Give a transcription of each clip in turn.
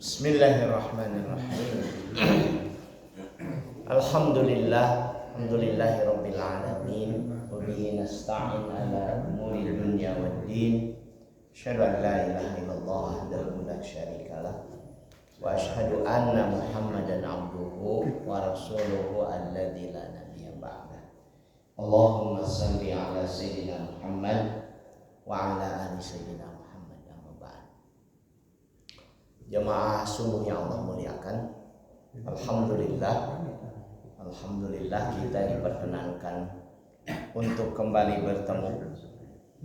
Bismillahirrahmanirrahim. Alhamdulillahirabbil alamin wa bihi nasta'in ala umuri dunya waddin. Asyhadu an la ilaha illallah wahdahu la syarikalah wa asyhadu anna Muhammadan abduhu wa rasuluhu alladzi la nabiyya ba'dah. Allahumma shalli ala sayyidina Muhammad wa ala ali sayyidina Muhammad. Jemaah subuh yang Allah muliakan, Alhamdulillah kita diperkenankan untuk kembali bertemu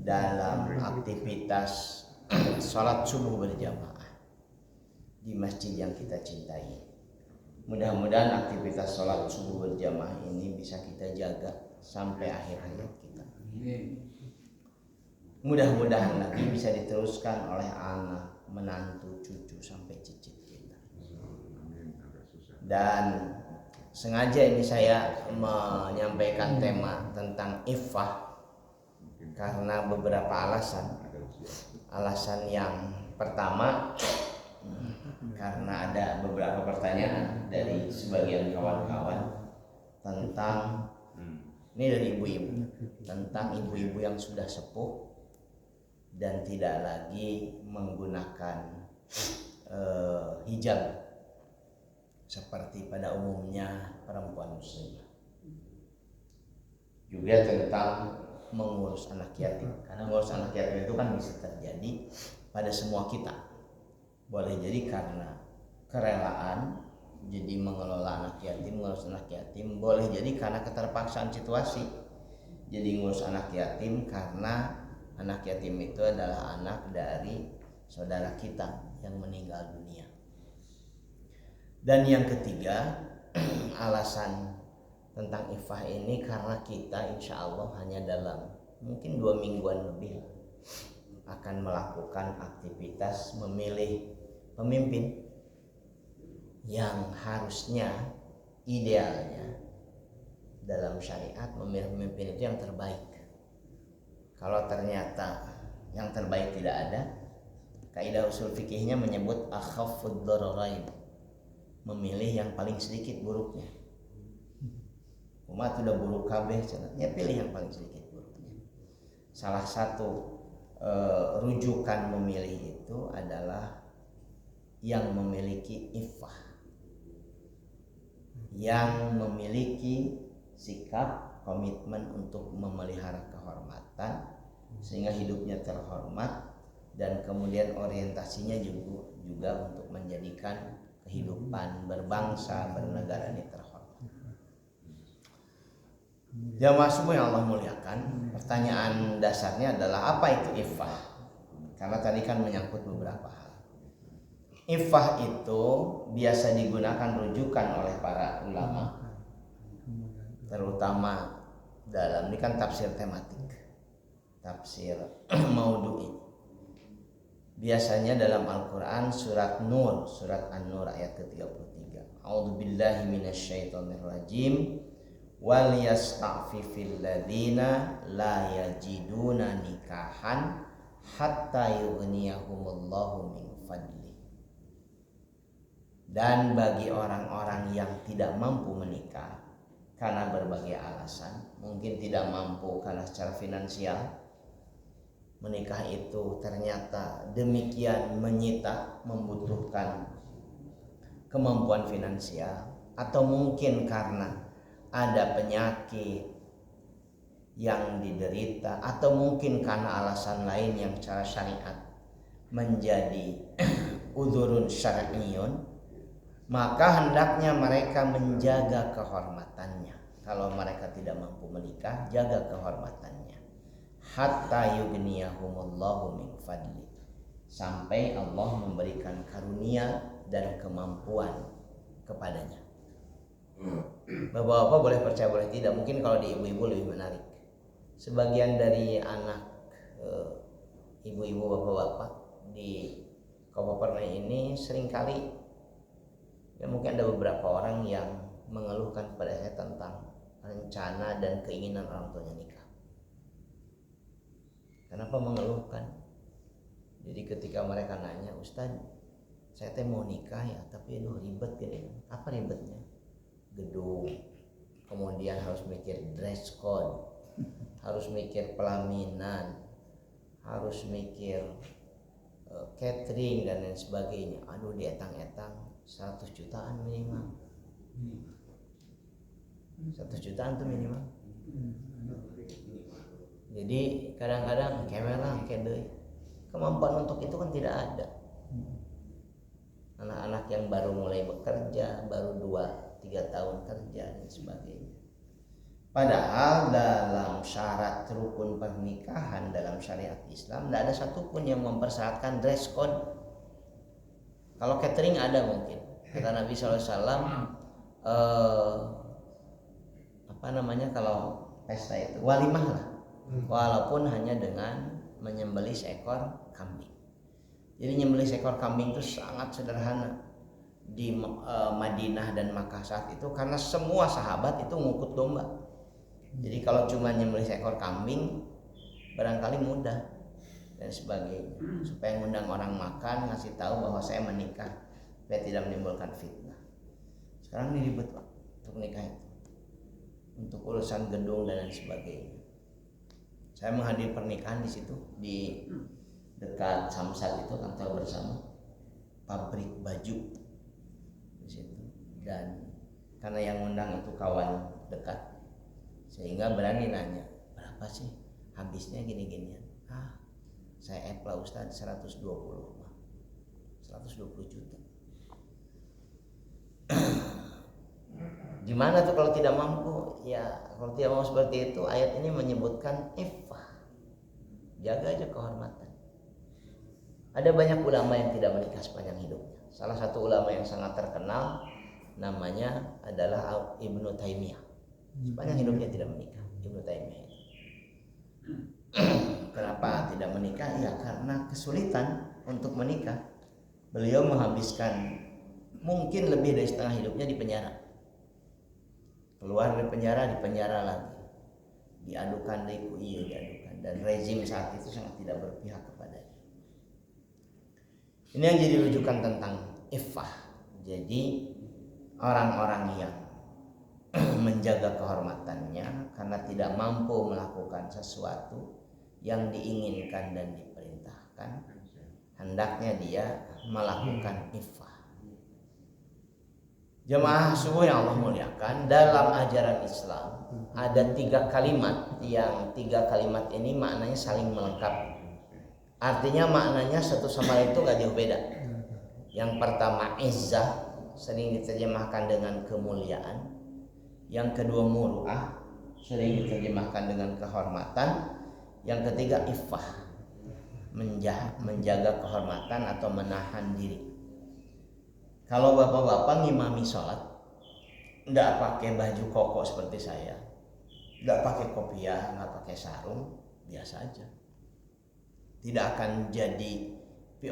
dalam aktivitas sholat subuh berjamaah di masjid yang kita cintai. Mudah-mudahan aktivitas sholat subuh berjamaah ini bisa kita jaga sampai akhir hayat kita. Mudah-mudahan lagi bisa diteruskan oleh anak, menantu, cucu sampai cicit kita. Dan sengaja ini saya menyampaikan tema tentang iffah karena beberapa alasan. Alasan yang pertama, karena ada beberapa pertanyaan dari sebagian kawan-kawan tentang, ini dari ibu-ibu, tentang ibu-ibu yang sudah sepuh dan tidak lagi menggunakan hijab seperti pada umumnya perempuan muslimah. Juga tentang mengurus anak yatim, karena mengurus anak yatim itu kan bisa terjadi pada semua kita. Boleh jadi karena kerelaan jadi mengelola anak yatim, mengurus anak yatim. Boleh jadi karena keterpaksaan situasi jadi mengurus anak yatim karena anak yatim itu adalah anak dari saudara kita yang meninggal dunia. Dan yang ketiga, alasan tentang iffah ini karena kita insya Allah hanya dalam mungkin 2 mingguan lebih akan melakukan aktivitas memilih pemimpin yang harusnya idealnya dalam syariat memilih pemimpin itu yang terbaik. Kalau ternyata yang terbaik tidak ada, kaidah usul fikihnya menyebut akhaffud dhararain, memilih yang paling sedikit buruknya. Umat sudah buruk kabeh, ya pilih yang paling sedikit buruknya. Salah satu rujukan memilih itu adalah yang memiliki iffah, yang memiliki sikap komitmen untuk memelihara kehormatan sehingga hidupnya terhormat dan kemudian orientasinya juga untuk menjadikan kehidupan berbangsa bernegara ini terhormat. Jamaah subuh yang Allah muliakan, pertanyaan dasarnya adalah apa itu iffah? Karena tadi kan menyangkut beberapa hal. Iffah itu biasa digunakan rujukan oleh para ulama, terutama dalam ini kan tafsir tematik, tafsir maudhu'i. Biasanya dalam Al-Quran surat Nur, surat An-Nur ayat ke-33. A'udzubillahi minasyaitonirrajim. Wal yasta'fifil ladzina la yajiduna nikahan hatta yughniyahumullahu min fadli. Dan bagi orang-orang yang tidak mampu menikah karena berbagai alasan, mungkin tidak mampu karena secara finansial, menikah itu ternyata demikian menyita, membutuhkan kemampuan finansial, atau mungkin karena ada penyakit yang diderita, atau mungkin karena alasan lain yang secara syariat menjadi udzurun syar'iyyun, maka hendaknya mereka menjaga kehormatannya. Kalau mereka tidak mampu menikah, jaga kehormatannya. Hatta yughniyahumullahu min fadli, sampai Allah memberikan karunia dan kemampuan kepadanya. Bapak-bapak boleh percaya boleh tidak, mungkin kalau di ibu-ibu lebih menarik. Sebagian dari anak ibu-ibu bapak-bapak di Kabupaten ini seringkali, ya mungkin ada beberapa orang yang mengeluhkan kepada saya tentang rencana dan keinginan orang tuanya nikah. Kenapa mengeluhkan? Jadi ketika mereka nanya, Ustaz, saya teh mau nikah ya, tapi ribet gini. Apa ribetnya? Gedung, kemudian harus mikir dress code, harus mikir pelaminan, harus mikir catering dan lain sebagainya. Aduh, dietang-etang 100 jutaan minimal. 100 jutaan tuh minimal. Jadi kadang-kadang kemelah kede. Kemampuan untuk itu kan tidak ada. Anak-anak yang baru mulai bekerja, baru 2-3 tahun kerja dan sebagainya. Padahal dalam syarat rukun pernikahan dalam syariat Islam tidak ada satupun yang mempersyaratkan dress code. Kalau catering ada mungkin. Kata Nabi SAW, kalau pesta itu walimah lah, walaupun hanya dengan menyembelih seekor kambing. Jadi menyembelih seekor kambing itu sangat sederhana di Madinah dan Makkah saat itu, karena semua sahabat itu ngukut domba. Jadi kalau cuma menyembelih seekor kambing barangkali mudah dan sebagainya, supaya ngundang orang makan, ngasih tahu bahwa saya menikah supaya tidak menimbulkan fitnah. Sekarang ini ribet Pak untuk nikah itu, untuk urusan gedung dan lain sebagainya. Saya menghadiri pernikahan di situ, di dekat Samsat itu, kantor bersama, pabrik baju di situ. Dan karena yang undang itu kawan dekat, sehingga berani nanya, berapa sih habisnya gini-ginian? Saya epla Ustadz 120 juta. Gimana tuh kalau tidak mampu? Ya kalau tidak mau seperti itu, ayat ini menyebutkan iffah, jaga aja kehormatan. Ada banyak ulama yang tidak menikah sepanjang hidupnya. Salah satu ulama yang sangat terkenal namanya adalah Ibnu Taimiyah. Sepanjang hidupnya tidak menikah, Ibnu Taimiyah. Kenapa tidak menikah? Ya karena kesulitan untuk menikah. Beliau menghabiskan mungkin lebih dari setengah hidupnya di penjara. Keluar dari penjara, di penjara lagi, diadukan, diadukan, dan rezim saat itu sangat tidak berpihak kepadanya. Ini yang jadi rujukan tentang iffah. Jadi orang-orang yang menjaga kehormatannya karena tidak mampu melakukan sesuatu yang diinginkan dan diperintahkan, hendaknya dia melakukan iffah. Jemaah subuh yang Allah muliakan, dalam ajaran Islam ada 3 kalimat, yang 3 kalimat ini maknanya saling melengkapi. Artinya maknanya satu sama lain itu gak jauh beda. Yang pertama izzah, sering diterjemahkan dengan kemuliaan. Yang kedua muru'ah, sering diterjemahkan dengan kehormatan. Yang ketiga iffah, menjaga kehormatan atau menahan diri. Kalau bapak-bapak ngimami sholat, tidak pakai baju koko seperti saya, tidak pakai kopiah, nggak pakai sarung, biasa aja. Tidak akan jadi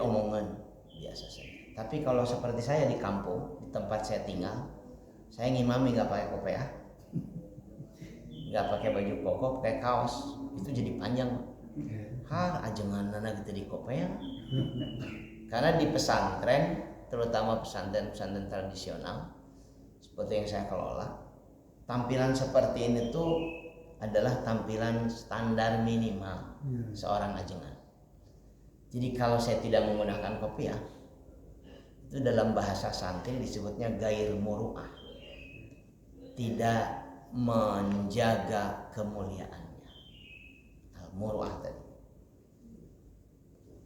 omongan, biasa saja. Tapi kalau seperti saya di kampung, di tempat saya tinggal, saya ngimami nggak pakai kopiah, nggak pakai baju koko, pakai kaos, itu jadi panjang. Ajengan nana gitu di kopiah. Karena di pesantren, terutama pesantren tradisional seperti yang saya kelola, tampilan seperti ini tuh adalah tampilan standar minimal seorang ajengan. Jadi kalau saya tidak menggunakan kopiah, itu dalam bahasa santri disebutnya gair muru'ah, tidak menjaga kemuliaannya. Muru'ah tadi.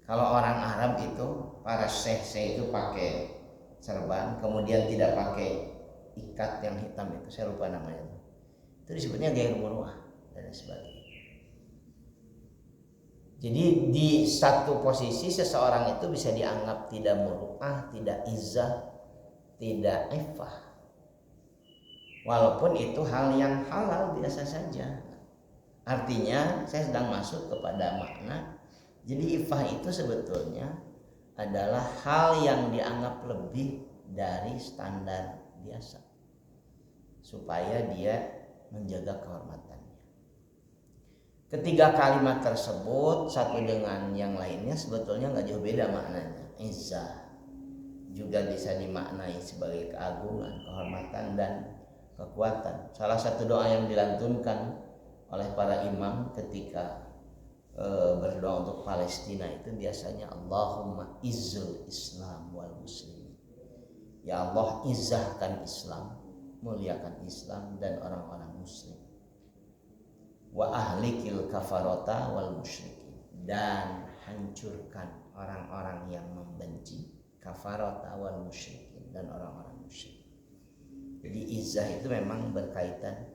Kalau orang Arab itu, para syekh itu pakai serban, kemudian tidak pakai ikat yang hitam itu, saya lupa namanya. Itu disebutnya gair muru'ah dan sebagainya. Jadi di satu posisi seseorang itu bisa dianggap tidak muru'ah, tidak izzah, tidak iffah. Walaupun itu hal yang halal biasa saja. Artinya saya sedang masuk kepada makna, jadi iffah itu sebetulnya adalah hal yang dianggap lebih dari standar biasa, supaya dia menjaga kehormatannya. Ketiga kalimat tersebut satu dengan yang lainnya sebetulnya nggak jauh beda maknanya. Izzah bisa dimaknai sebagai keagungan, kehormatan dan kekuatan. Salah satu doa yang dilantunkan oleh para imam ketika berdoa untuk Palestina itu biasanya Allahumma izzul Islam wal muslimin. Ya Allah, izzahkan Islam, muliakan Islam dan orang-orang muslim. Wa ahlikil kafarota wal musyrikin, dan hancurkan orang-orang yang membenci kafarota wal musyrikin dan orang-orang musyrik. Jadi izzah itu memang berkaitan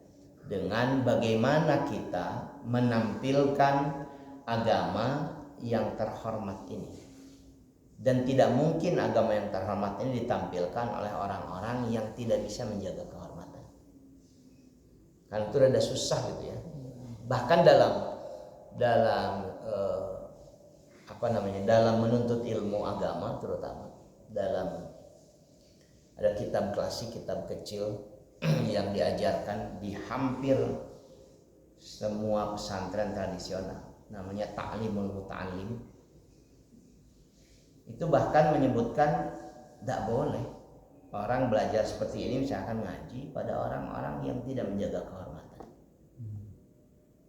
dengan bagaimana kita menampilkan agama yang terhormat ini. Dan tidak mungkin agama yang terhormat ini ditampilkan oleh orang-orang yang tidak bisa menjaga kehormatan. Kan itu rada susah gitu ya. Bahkan dalam menuntut ilmu agama, terutama dalam ada kitab klasik, kitab kecil yang diajarkan di hampir semua pesantren tradisional, namanya Ta'limul Muta'allim. Itu bahkan menyebutkan tidak boleh orang belajar seperti ini, misalkan ngaji pada orang-orang yang tidak menjaga kehormatan.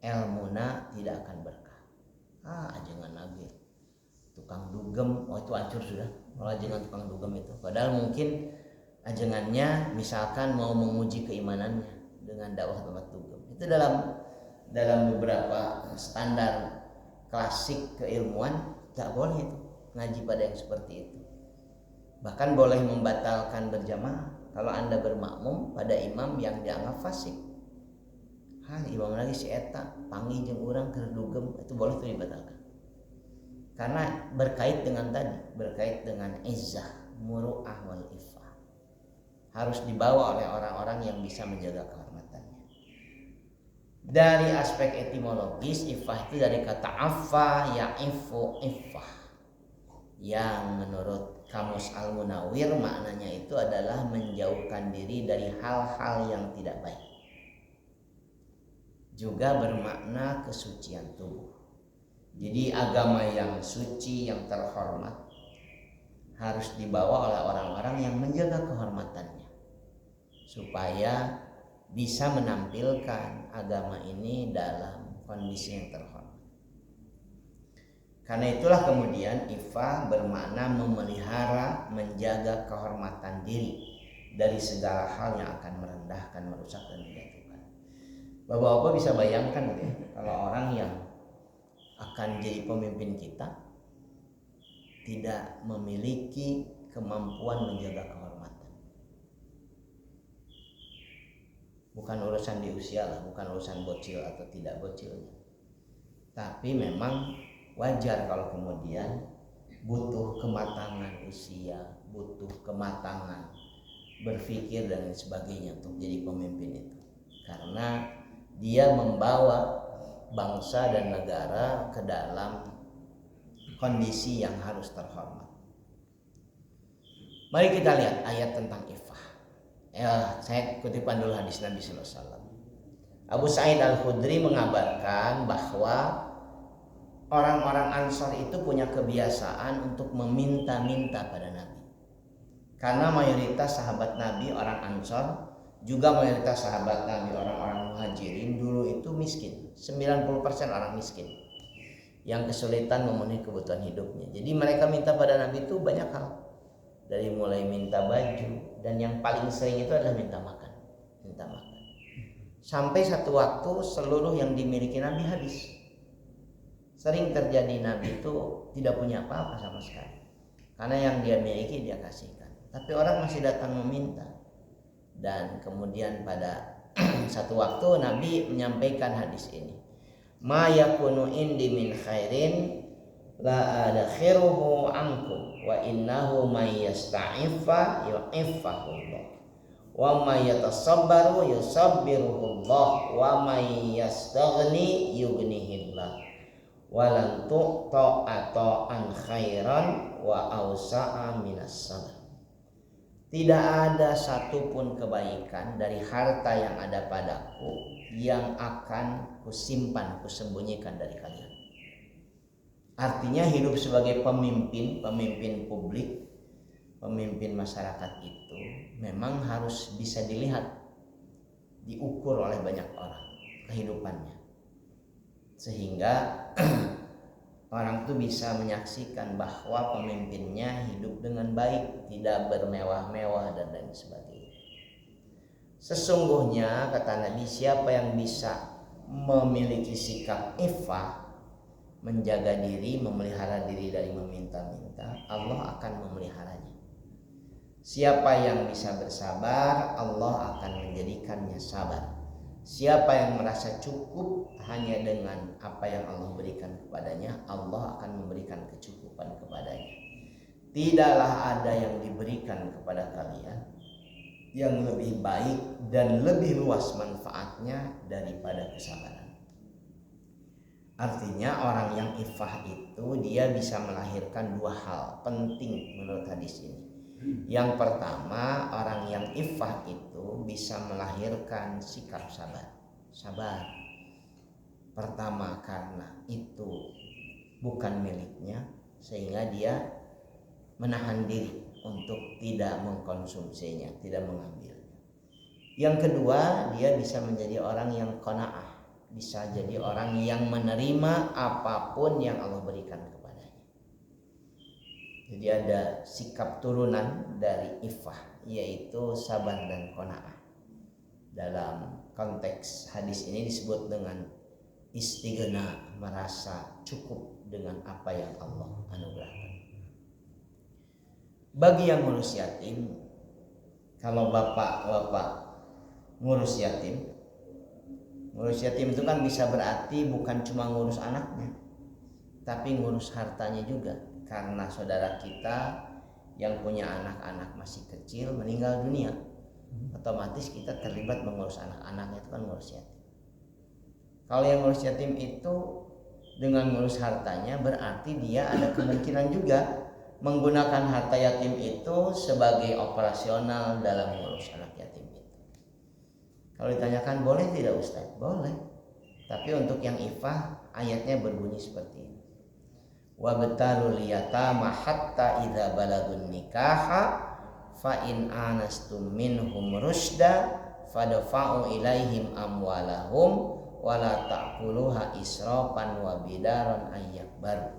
Ilmuna tidak akan berkah. Ajengan lagi tukang dugem, itu hancur sudah. Kalau ajengan tukang dugem itu, padahal mungkin ajengannya misalkan mau menguji keimanannya dengan dakwah tempat dugem. Itu dalam beberapa standar klasik keilmuan tak boleh itu ngaji pada yang seperti itu. Bahkan boleh membatalkan berjamaah kalau Anda bermakmum pada imam yang dianggap fasik. Imam lagi si eta panggil jeung urang keur dugem, itu boleh tuh dibatalkan. Karena berkait dengan izzah, muru'ah wal iffah. Harus dibawa oleh orang-orang yang bisa menjaga kehormatannya. Dari aspek etimologis, iffah itu dari kata affa ya'ifu iffah, yang menurut Kamus Al-Munawwir maknanya itu adalah menjauhkan diri dari hal-hal yang tidak baik. Juga bermakna kesucian tubuh. Jadi agama yang suci, yang terhormat harus dibawa oleh orang-orang yang menjaga kehormatannya, supaya bisa menampilkan agama ini dalam kondisi yang terhormat. Karena itulah kemudian iffah bermakna memelihara, menjaga kehormatan diri dari segala hal yang akan merendahkan, merusak dan menjatuhkan. Bapak-bapak bisa bayangkan gitu ya, kalau orang yang akan jadi pemimpin kita tidak memiliki kemampuan menjaga kehormatan. Bukan urusan di usia lah, bukan urusan bocil atau tidak bocilnya. Tapi memang wajar kalau kemudian butuh kematangan usia, butuh kematangan berpikir dan sebagainya untuk jadi pemimpin itu. Karena dia membawa bangsa dan negara ke dalam kondisi yang harus terhormat. Mari kita lihat ayat tentang iffah. Saya kutipan dulu hadis Nabi sallallahu alaihi wasallam. Abu Sa'id Al-Khudri mengabarkan bahwa orang-orang Ansor itu punya kebiasaan untuk meminta-minta pada Nabi. Karena mayoritas sahabat Nabi orang Ansor, juga mayoritas sahabat Nabi orang-orang Muhajirin dulu itu miskin. 90% orang miskin yang kesulitan memenuhi kebutuhan hidupnya. Jadi mereka minta pada Nabi itu banyak hal. Dari mulai minta baju, dan yang paling sering itu adalah minta makan. Sampai satu waktu seluruh yang dimiliki Nabi habis. Sering terjadi Nabi itu tidak punya apa-apa sama sekali. Karena yang dia miliki dia kasihkan. Tapi orang masih datang meminta. Dan kemudian pada satu waktu Nabi menyampaikan hadis ini. Ma yakunu indi min khairin la adakhiruhu ankum wa innahu may yasta'iffa yu'iffahullah wa may yatasabbaru yusabbiruhullah wa may yastaghni yughnihillah wa lan tu'ta'an khairan wa awsa'a minas sabr. Tidak ada satupun kebaikan dari harta yang ada padaku yang akan kusimpan, kusembunyikan dari kalian. Artinya hidup sebagai pemimpin publik pemimpin masyarakat itu memang harus bisa dilihat, diukur oleh banyak orang kehidupannya, sehingga orang tuh bisa menyaksikan bahwa pemimpinnya hidup dengan baik, tidak bermewah-mewah dan lain sebagainya. Sesungguhnya kata Nabi, siapa yang bisa memiliki sikap iffah, menjaga diri, memelihara diri dari meminta-minta, Allah akan memeliharanya. Siapa yang bisa bersabar, Allah akan menjadikannya sabar. Siapa yang merasa cukup hanya dengan apa yang Allah berikan kepadanya, Allah akan memberikan kecukupan kepadanya. Tidaklah ada yang diberikan kepada kalian yang lebih baik dan lebih luas manfaatnya daripada kesabaran. Artinya orang yang iffah itu dia bisa melahirkan dua hal penting menurut hadis ini. Yang pertama, orang yang iffah itu bisa melahirkan sikap sabar. Pertama, karena itu bukan miliknya, sehingga dia menahan diri untuk tidak mengkonsumsinya, tidak mengambilnya. Yang kedua, dia bisa menjadi orang yang qanaah, bisa jadi orang yang menerima apapun yang Allah berikan kepadanya. Jadi ada sikap turunan dari iffah, yaitu sabar dan qanaah. Dalam konteks hadis ini disebut dengan istighna, merasa cukup dengan apa yang Allah anugerahkan. Bagi yang ngurus yatim, kalau bapak ngurus yatim itu kan bisa berarti bukan cuma ngurus anaknya, tapi ngurus hartanya juga. Karena saudara kita yang punya anak-anak masih kecil meninggal dunia, otomatis kita terlibat mengurus anak-anaknya, itu kan ngurus yatim. Kalau yang ngurus yatim itu dengan ngurus hartanya, berarti dia ada kemungkinan juga menggunakan harta yatim itu sebagai operasional dalam mengurus anak yatim itu. Kalau ditanyakan boleh tidak Ustaz? Boleh. Tapi untuk yang iffah ayatnya berbunyi seperti ini. Wabtalul yatama hatta idza balagun nikaha fa in anastum minhum rusda fadfa'u ilaihim amwalahum wala ta'kuluha israfan wa bidaran ayyakbar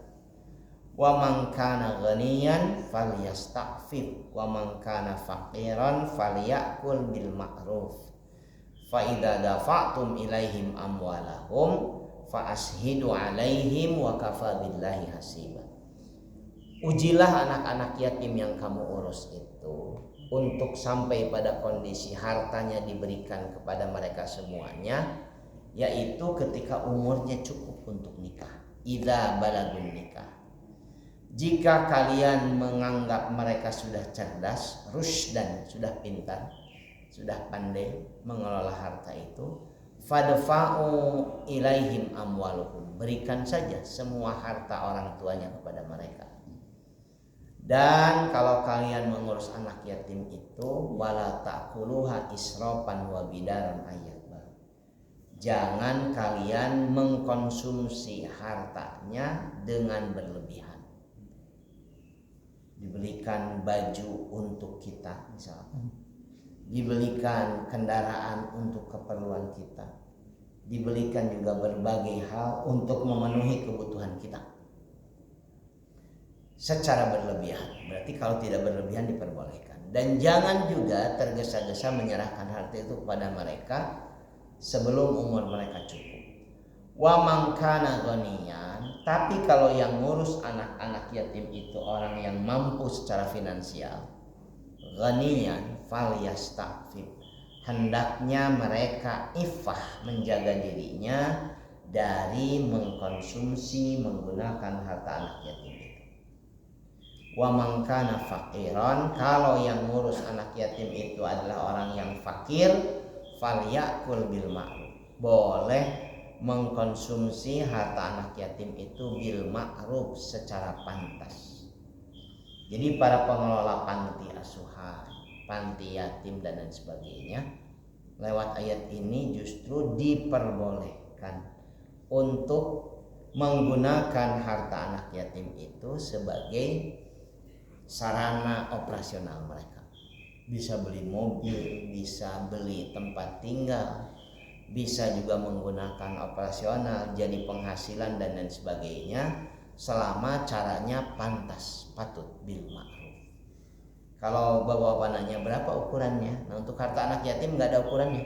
wa man kana ghaniyan falyasta'fif wa man kana faqiran falyakul bil ma'ruf fa idza dafa'tum ilaihim amwalahum fa ashidu alaihim wa kafa billahi hasiba. Ujilah anak-anak yatim yang kamu urus itu untuk sampai pada kondisi hartanya diberikan kepada mereka semuanya, yaitu ketika umurnya cukup untuk nikah. Idza balagun nikah. Jika kalian menganggap mereka sudah cerdas, rusydan, sudah pintar, sudah pandai mengelola harta itu, fadfa'u ilaihim amwaluhum, berikan saja semua harta orang tuanya kepada mereka. Dan kalau kalian mengurus anak yatim itu, wala ta'kuluha israfan wa bidaran ayyakbar, jangan kalian mengkonsumsi hartanya dengan berlebihan. Dibelikan baju untuk kita misalkan, dibelikan kendaraan untuk keperluan kita, dibelikan juga berbagai hal untuk memenuhi kebutuhan kita secara berlebihan. Berarti kalau tidak berlebihan diperbolehkan. Dan jangan juga tergesa-gesa menyerahkan harta itu kepada mereka sebelum umur mereka cukup. Wa man kana ghaniyan, tapi kalau yang ngurus anak-anak yatim itu orang yang mampu secara finansial, ghaniyan falyasta'fif, hendaknya mereka iffah, menjaga dirinya dari mengkonsumsi menggunakan harta anak yatim itu. Wa man kana faqiran, kalau yang ngurus anak yatim itu adalah orang yang fakir, falyakul bil ma'ruf, boleh mengkonsumsi harta anak yatim itu bil ma'ruf, secara pantas. Jadi para pengelola panti asuhan, panti yatim dan lain sebagainya, lewat ayat ini justru diperbolehkan untuk menggunakan harta anak yatim itu sebagai sarana operasional mereka. Bisa beli mobil, bisa beli tempat tinggal, bisa juga menggunakan operasional, jadi penghasilan dan lain sebagainya, selama caranya pantas, patut, bil ma'ruf. Kalau bapak-bapak nanya berapa ukurannya, nah untuk harta anak yatim nggak ada ukurannya,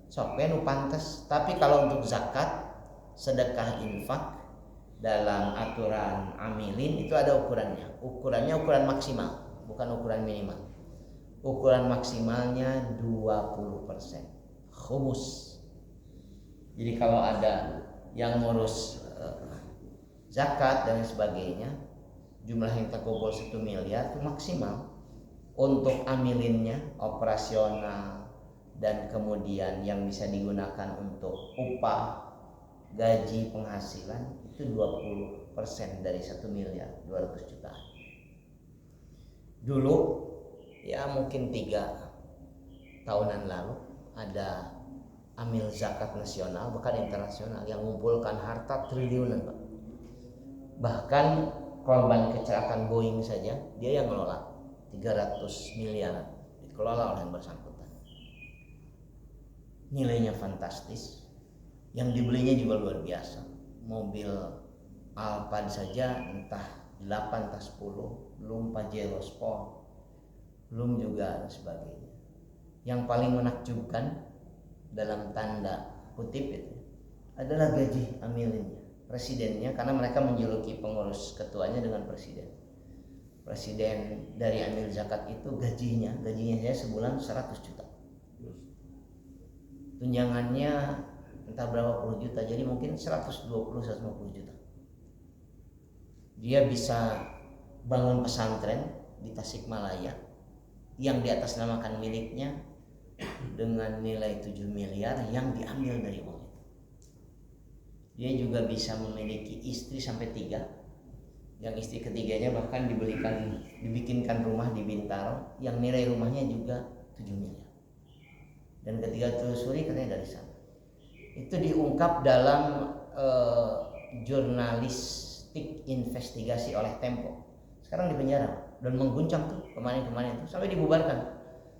sok nu pantas. Tapi kalau untuk zakat, sedekah, infak, dalam aturan amilin itu ada ukurannya. Ukurannya ukuran maksimal, bukan ukuran minimal. Ukuran maksimalnya 20% khumus. Jadi kalau ada yang ngurus zakat dan sebagainya, jumlah yang terkumpul 1 miliar itu maksimal. Untuk amilinnya, operasional, dan kemudian yang bisa digunakan untuk upah, gaji, penghasilan, itu 20% dari 1 miliar 200 juta. Dulu ya mungkin 3 tahunan lalu ada amil zakat nasional bahkan internasional yang mengumpulkan harta triliunan, Pak. Bahkan korban kecelakaan Boeing saja dia yang ngelola 300 miliar dikelola oleh yang bersangkutan. Nilainya fantastis, yang dibelinya juga luar biasa. Mobil Alphard saja entah 8 entah 10, belum Pajero Sport, belum juga dan sebagainya. Yang paling menakjubkan dalam tanda kutip itu adalah gaji amilinnya, presidennya, karena mereka menjuluki pengurus ketuanya dengan presiden. Presiden dari amil zakat itu gajinya saya sebulan 100 juta. Tunjangannya entah berapa puluh juta, jadi mungkin 150 juta. Dia bisa bangun pesantren di Tasikmalaya yang diatasnamakan miliknya dengan nilai 7 miliar yang diambil dari uang itu. Dia juga bisa memiliki istri sampai 3, yang istri ketiganya bahkan dibikinkan rumah di Bintaro yang nilai rumahnya juga 7 miliar. Dan ketika telusuri katanya dari sana. Itu diungkap dalam jurnalistik investigasi oleh Tempo. Sekarang di penjara dan mengguncang tuh kemarin itu sampai dibubarkan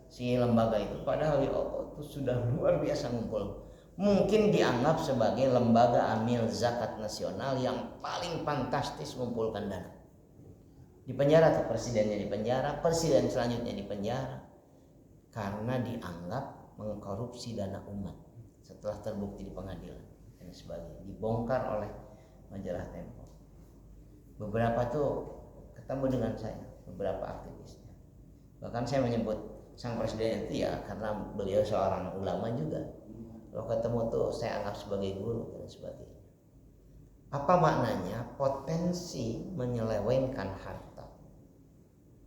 si lembaga itu. Padahal ya Allah itu sudah luar biasa ngumpul. Mungkin dianggap sebagai lembaga amil zakat nasional yang paling fantastis mengumpulkan dana. Di penjara tuh presidennya di penjara, presiden selanjutnya di penjara karena dianggap mengkorupsi dana umat setelah terbukti di pengadilan dan sebagainya. Dibongkar oleh majalah Tempo. Beberapa tuh ketemu dengan saya, beberapa aktivisnya. Bahkan saya menyebut sang presiden itu ya karena beliau seorang ulama juga. Kalau ketemu tuh saya anggap sebagai guru dan sebagainya. Apa maknanya? Potensi menyelewengkan harta,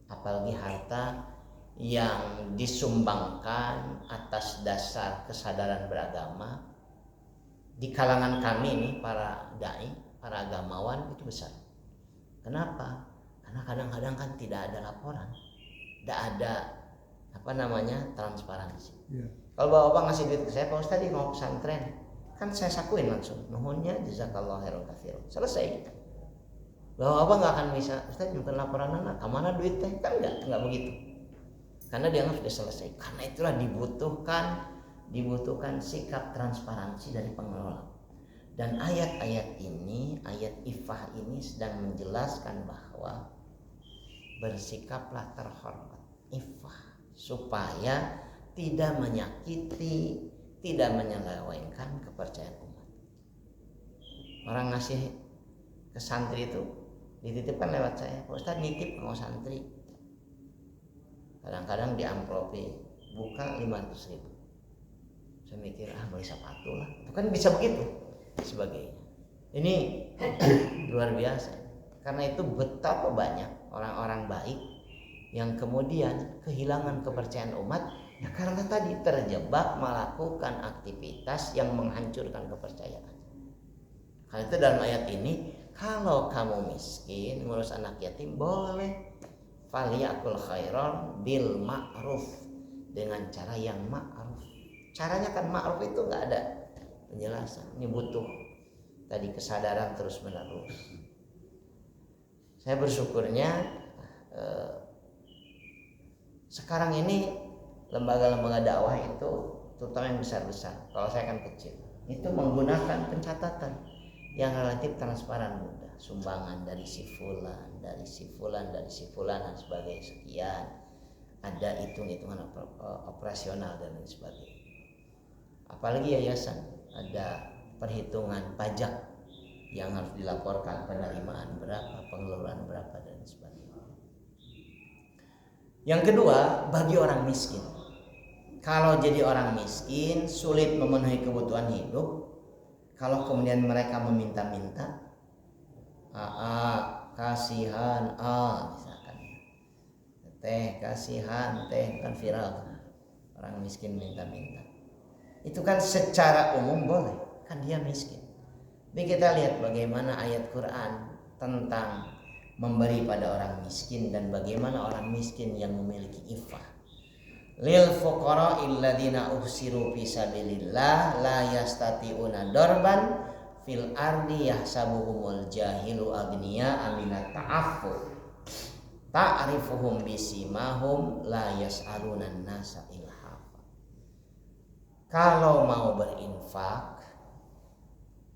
apalagi harta yang disumbangkan atas dasar kesadaran beragama di kalangan kami ini para dai, para agamawan itu besar. Kenapa? Karena kadang-kadang kan tidak ada laporan, tidak ada transparansi. Yeah. Kalau bapak ngasih duit ke saya, Pak Ustadz mau pesantren, kan saya sakuin langsung, nuhunnya jazakallahu khairan katsir, selesai. Bapak nggak akan bisa, Ustadz minta laporan anak, kemana duit teh? Kan nggak begitu. Karena dianggap sudah selesai. Karena itulah dibutuhkan sikap transparansi dari pengelola. Dan ayat-ayat ini, ayat ifah ini sedang menjelaskan bahwa bersikaplah terhormat, ifah, supaya tidak menyakiti, tidak menyelewengkan kepercayaan umat. Orang ngasih ke santri itu dititipkan lewat saya, Pak Ustadz nitip mau santri. Kadang-kadang di amplopi buka 500.000. Saya mikir beli sepatu lah, itu kan bisa begitu sebagainya. Ini luar biasa. Karena itu betapa banyak orang-orang baik yang kemudian kehilangan kepercayaan umat ya karena tadi terjebak melakukan aktivitas yang menghancurkan kepercayaan. Karena itu dalam ayat ini, kalau kamu miskin ngurus anak yatim boleh, faliyakul khairan bil ma'ruf, dengan cara yang ma'ruf. Caranya kan ma'ruf itu nggak ada penjelasan. Ini butuh tadi kesadaran terus menerus. Saya bersyukurnya sekarang ini lembaga-lembaga dakwah itu terutama yang besar-besar, kalau saya kan kecil, itu menggunakan pencatatan yang relatif transparan, mudah, sumbangan dari si fulan, dari si fulan, dari si fulan dan sebagainya sekian, ada hitung-hitungan operasional dan lain sebagainya. Apalagi yayasan, ada perhitungan pajak yang harus dilaporkan, penerimaan berapa, pengeluaran berapa dan sebagainya. Yang kedua, bagi orang miskin, kalau jadi orang miskin sulit memenuhi kebutuhan hidup, kalau kemudian mereka meminta-minta, kasihan, misalkan, teh kasihan, teh kan viral, orang miskin minta-minta, itu kan secara umum boleh, kan dia miskin. Tapi kita lihat bagaimana ayat Quran tentang memberi pada orang miskin dan bagaimana orang miskin yang memiliki iffah. Lil fuqara'il ladzina uhsiru fi sabilillah la yastati'una darban fil ardi yahsabuhumul jahilu agniya aminat ta'affuf ta'rifuhum bisimahum la yas'alunan nasa ilhafa. Kalau mau berinfak,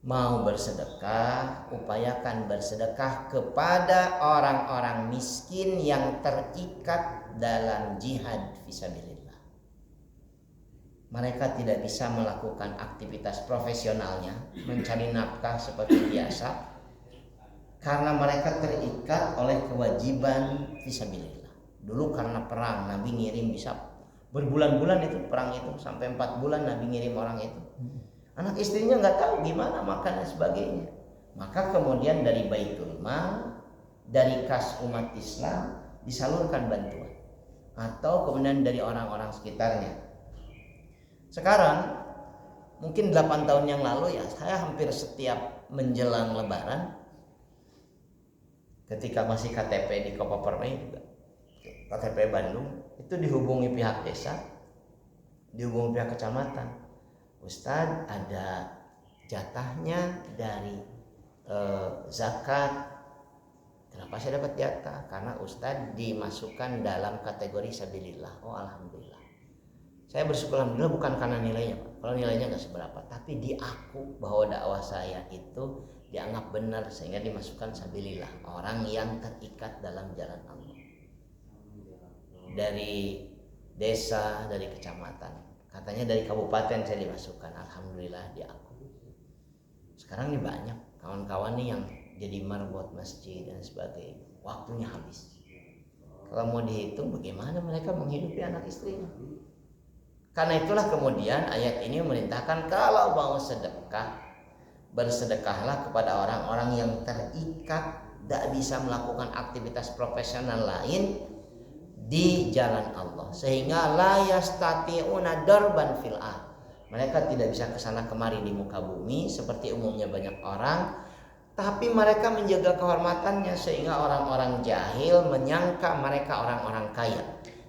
mau bersedekah, upayakan bersedekah kepada orang-orang miskin yang terikat dalam jihad fisabilillah. Mereka tidak bisa melakukan aktivitas profesionalnya, mencari nafkah seperti biasa, karena mereka terikat oleh kewajiban fisabilillah. Dulu karena perang, Nabi ngirim bisa berbulan-bulan itu perang itu, sampai 4 bulan Nabi ngirim orang itu. Anak istrinya nggak tahu gimana makan dan sebagainya. Maka kemudian dari Baitul Mal, dari kas umat Islam disalurkan bantuan, atau kemudian dari orang-orang sekitarnya. Sekarang mungkin 8 tahun yang lalu ya, saya hampir setiap menjelang Lebaran, ketika masih KTP di Kopapermai juga, KTP Bandung, itu dihubungi pihak desa, dihubungi pihak kecamatan, Ustadz ada jatahnya dari zakat. Kenapa saya dapat jatah? Karena Ustadz dimasukkan dalam kategori sabilillah. Oh alhamdulillah. Saya bersyukur alhamdulillah, bukan karena nilainya, Pak. Kalau nilainya nggak seberapa, tapi diaku bahwa dakwah saya itu dianggap benar sehingga dimasukkan sabilillah, orang yang terikat dalam jalan Allah. Dari desa, dari kecamatan, katanya dari kabupaten saya dimasukkan, alhamdulillah diaku. Sekarang ini banyak kawan-kawan nih yang jadi marbot masjid dan sebagainya, waktunya habis. Kalau mau dihitung bagaimana mereka menghidupi anak istrinya. Karena itulah kemudian ayat ini memerintahkan kalau mau sedekah, bersedekahlah kepada orang-orang yang terikat, tidak bisa melakukan aktivitas profesional lain di jalan Allah, sehingga la yastati'una darban fil ard. Mereka tidak bisa kesana kemari di muka bumi seperti umumnya banyak orang, tapi mereka menjaga kehormatannya sehingga orang-orang jahil menyangka mereka orang-orang kaya.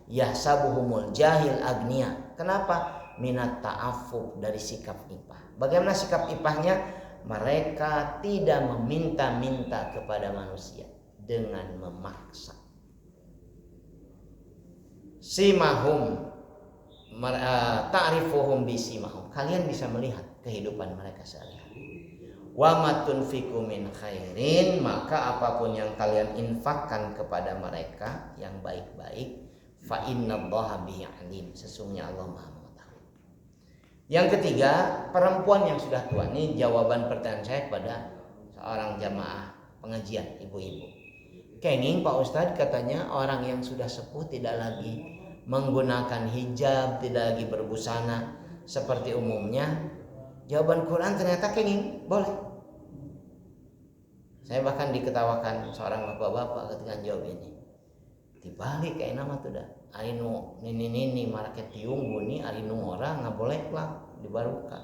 Yahsabuhumul jahil agniya. Kenapa? Minat ta'affuf, dari sikap ipah. Bagaimana sikap ipahnya? Mereka tidak meminta-minta kepada manusia dengan memaksa. Simahum, ta'rifuhum bisimahum. Kalian bisa melihat kehidupan mereka sehari-hari. Wa ma tunfiqu min khairin, maka apapun yang kalian infakkan kepada mereka yang baik-baik, fa innallaha bihi alim, sesungguhnya Allah Maha mengetahui. Yang ketiga, perempuan yang sudah tua. Ini jawaban pertanyaan saya pada seorang jamaah pengajian, ibu-ibu. Kenging Pak Ustadz, katanya orang yang sudah sepuh tidak lagi menggunakan hijab, tidak lagi berbusana seperti umumnya. Jawaban Quran ternyata kenging boleh. Saya bahkan diketawakan seorang bapak-bapak ketika jawab ini. Dibalik kayak nama tuh dah. Ari nu nini market tiung ini ari nu orang nggak boleh lah dibarukan.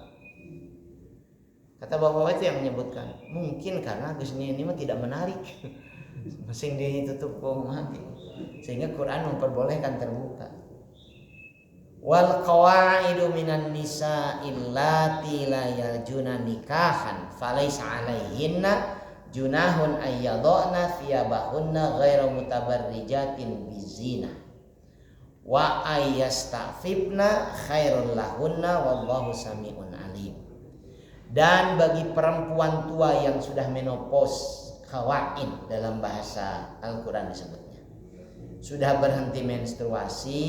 Kata bapak itu yang menyebutkan, mungkin karena Gus ini mah tidak menarik. Masing ditutup mati. Sehingga Quran memperbolehkan terbuka. Wal qawaidu minan nisa illati la yarjuna nikahan falaisa alaihinna junahun ayyadna thiyabahunna ghairu mutabarrijatin bizina wa ayyastafifna khairul lahunna wallahu samiun alim. Dan bagi perempuan tua yang sudah menopause, khawain dalam bahasa Al-Quran disebutnya, sudah berhenti menstruasi,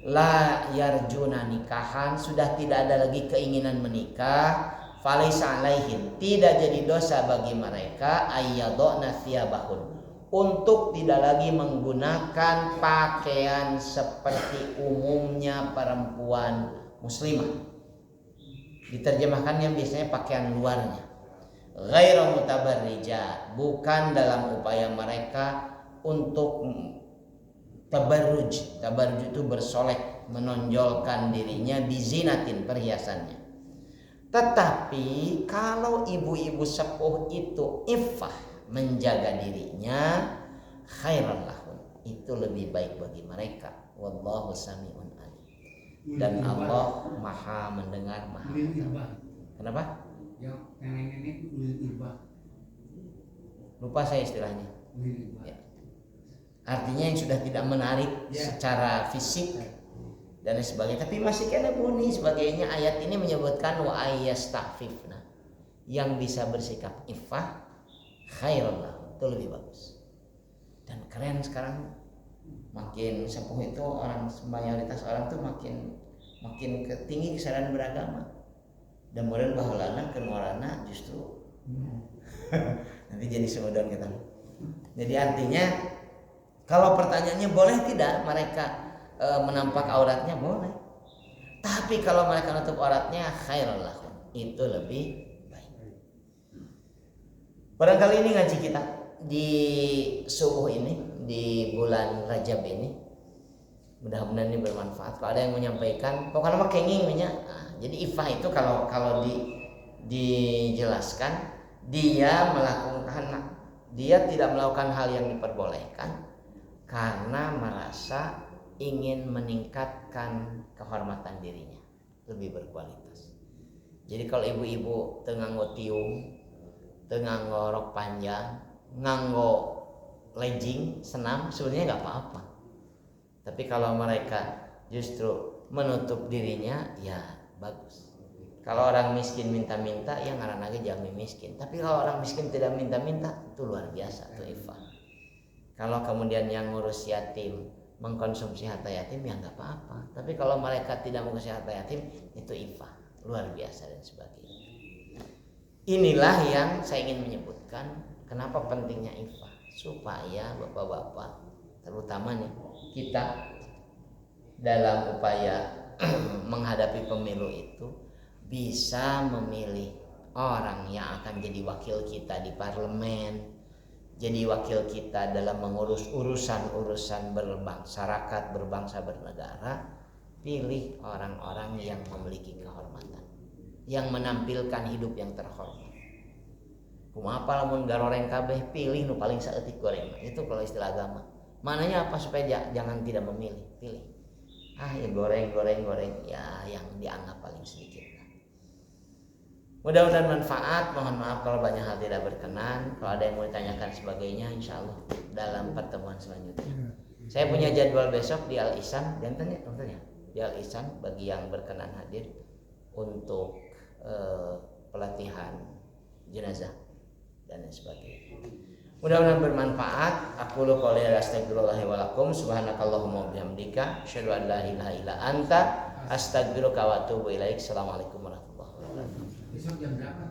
la yarjuna nikahan, sudah tidak ada lagi keinginan menikah, falaisa alaihim, tidak jadi dosa bagi mereka ayyadna thiyabahun, untuk tidak lagi menggunakan pakaian seperti umumnya perempuan muslimah. Diterjemahkannya biasanya pakaian luarnya. Ghairu mutabarrijat, bukan dalam upaya mereka untuk tabarruj. Tabarruj itu bersolek, menonjolkan dirinya, bizinatin, perhiasannya. Tetapi kalau ibu-ibu sepuh itu iffah, menjaga dirinya, khairan lahun, itu lebih baik bagi mereka. Wallahu sami'un alim. Dan Allah maha mendengar, maha mengetahui. Kenapa? Yang nenek-nenek ulil-irbah. Lupa saya istilahnya. Ya. Artinya yang sudah tidak menarik secara fisik dan sebagainya, tapi masih kena bunyi sebagainya. Ayat ini menyebutkan wa ayyastafifna, yang bisa bersikap iffah, khairun lahum, itu lebih bagus. Dan keren sekarang, makin sepuh itu orang, mayoritas orang tuh makin tinggi kesadaran beragama. Dan kemudian bahalana kenorana justru nanti jadi seudon kita. Jadi artinya kalau pertanyaannya boleh tidak mereka menampak auratnya, boleh. Tapi kalau mereka nutup auratnya, khairul lahum, itu lebih baik. Barangkali ini ngaji kita di subuh ini, di bulan Rajab ini, mudah-mudahan ini bermanfaat. Kalau ada yang menyampaikan, pokoknya mah kengingnya. Jadi iffah itu kalau dijelaskan, dia tidak melakukan hal yang diperbolehkan karena merasa ingin meningkatkan kehormatan dirinya, lebih berkualitas. Jadi kalau ibu-ibu teu nganggo tiung, teu nganggo rok panjang, nganggo legging, senam, sebenarnya nggak apa-apa. Tapi kalau mereka justru menutup dirinya, ya bagus. Kalau orang miskin minta-minta, ya ngaranna ge jami miskin. Tapi kalau orang miskin tidak minta-minta, itu luar biasa, itu iffah. Kalau kemudian yang ngurus yatim mengkonsumsi harta yatim, ya nggak apa-apa. Tapi kalau mereka tidak mengurus harta yatim, itu iffah, luar biasa dan sebagainya. Inilah yang saya ingin menyebutkan kenapa pentingnya iffah, supaya bapak-bapak, terutama nih kita dalam upaya menghadapi pemilu itu bisa memilih orang yang akan jadi wakil kita di parlemen, jadi wakil kita dalam mengurus urusan-urusan bermasyarakat, berbangsa, bernegara. Pilih orang-orang yang memiliki kehormatan, yang menampilkan hidup yang terhormat. Kumaha lamun garoreng kabeh, pilih nu paling saeutik goreng. Itu kalau istilah agama. Mananya apa supaya jangan tidak memilih, pilih. Ya goreng ya yang dianggap paling sedikit. Mudah-mudahan manfaat. Mohon maaf kalau banyak hal tidak berkenan. Kalau ada yang mau ditanyakan sebagainya, insya Allah dalam pertemuan selanjutnya. Saya punya jadwal besok di Al Ihsan, jangan tanya di Al Ihsan bagi yang berkenan hadir untuk pelatihan jenazah dan sebagainya. Mudah-mudahan bermanfaat. Aku lu qouli astagfirullah wa lakum, subhanakallahumma wa bihamdika, asyhadu an la ilaha illa anta, astaghfiruka wa atubu ilaik. Assalamualaikum warahmatullahi wabarakatuh. Besok jam berapa?